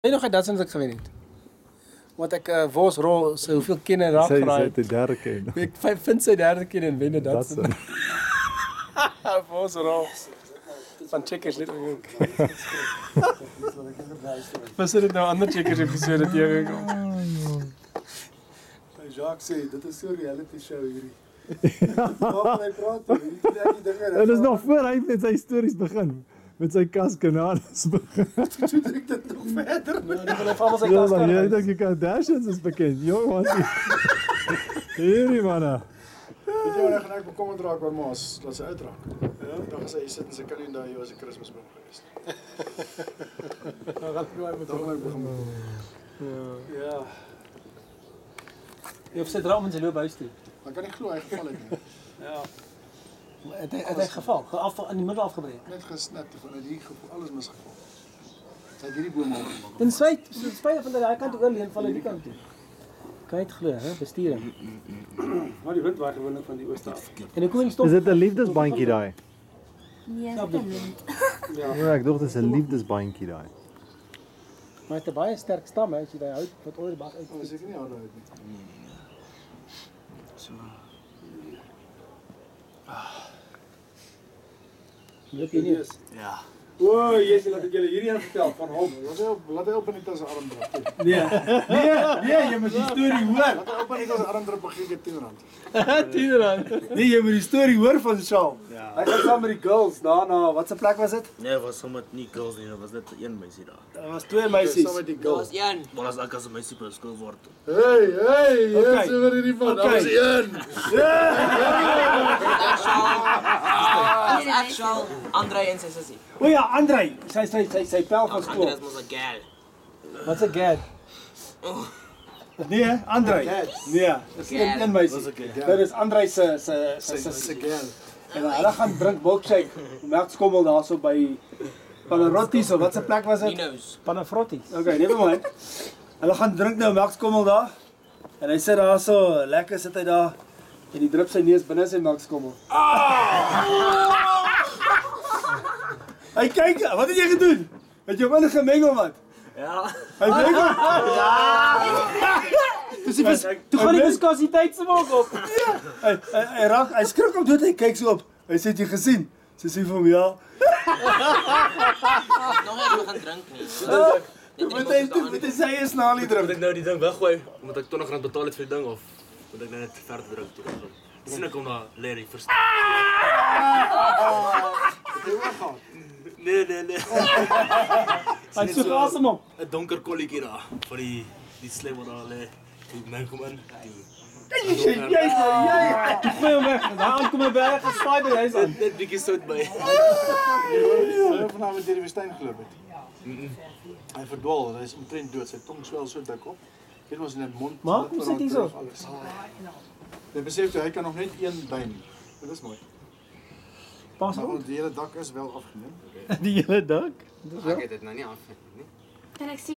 Weet nog dat sinds ek gewen het. Want ek Vosrol so hoeveel kenne raak geraai. Sy het die derde ken. Ek vind sy derde keer en wen dit dat. Vosrol. Van checkers net ook. Was dit nou ander checkers episode tegekom? Jacques sê dit is so 'n reality show hierdie. Waar hy praat, hierdie dinge. Dit is nog voor hy met sy stories begin. Met sy kaskanades begin. Toe druk dit nog verder. Nee, die wil hy van sy Ja, kas maar jy kan. dink die Kardashians is bekend. Jong, wat hierdie manne. Weet jy wat gaan ek bekommerd raak oor Maas, laat sy uitraak. Ja, dan gaan sy sit in sy kalender hier was 'n Kersboom geweest. Dan gaan hy met Dan gaan ek begin. Ja. Jy het sy droom in sy loop huis toe. Maar kan nie glo hy geval het nie. Ja. Het hy geval, in die middel afgebreek. Net gesnap vanuit hier geval, alles misgeval. Sy het hierdie boom opgemaak. Ten spyte van dat hy kant oorleen val aan die kant toe. Kan jy dit glo, hè? Besturing. Maar die wind waai gewoonlik van die ooste af. En hoe kom jy stop? Is dit 'n liefdesbandjie daai? Nee, dit is niet. Ja, ek dink dit is 'n liefdesbandjie daai. Maar het 'n baie sterk stam, hè, as jy daai hout wat oor die bak uit. Ons seker nie harde uit nie. So. Loop jy nie? Ja. O, Jessie, laat ek julle hierdie een vertel van hom. Laat hy op in die arm druk. Nee, jy moet die storie hoor. Laat hy op in die arm druk begin gee R10. 10 rand. Nee, jy moet die storie hoor van Saul. Ja. Hy gaan saam met die girls daarna, wat se plek was dit? Nee, was sommer nie girls nie, was net een meisie daar. Daar was twee meisies. Saam met die girl. Een. Maar as ek as 'n meisie by skool word. Hey, Okay. is oor hierdie van. Daar was een. Dis actual Andre en sy sussie. O ja, Andrei, sy pel van skool. Andre is mos 'n gal. Wat's 'n gad? Nee, Andrei. Nee, dis een meisie. Dit is Andrei se Sy girl. en hulle gaan drink milkshake, melkskommel daarso by Panarottis of wat se plek was dit? Nino's. Panafrottis. Okay, never mind. Hulle gaan drink nou melkskommel daar. En hy sit daarso, lekker sit hy daar en die drup sy neus binne sy melkskommel. Hy kyk, wat het jy gedoen? Het jy hom ingemeng of wat? Ja. Hy meng hom. Toe gaan die viskositeit se maak op. Hy skrik op dood, hy kyk so op. Hy sê, het jy gesien? Sy sê vir hom, ja. Nog nie gaan drink nie. Moet hy sê is na die druk. Moet ek nou die ding weggooi? Moet ek R20 betaal het vir die ding of moet ek net verder druk toe? Sien ek hom na Larry verstaan. Nee. Hy het so geasem op. 'n donker kolletjie daar vir die slem wat daar lê. Ek meng hom in. Jy. Toe gooi hom weg. Daar kom 'n berg geswaai by huis aan. Net bietjie sout by. Hy het vanaand met die woestyn geloop het. Hy verdwaal, hy is omtrent dood. Sy tong swel so dik op. Dit was in 'n mond. Maar hoe sit hy so? Jy besef jy hy kan nog net een been. Dit is mooi. Pas Maar op. die hele dak is wel afgeneem. Die hele dak. Ek het dit nou nie afgeneem nie. Kan ek sien?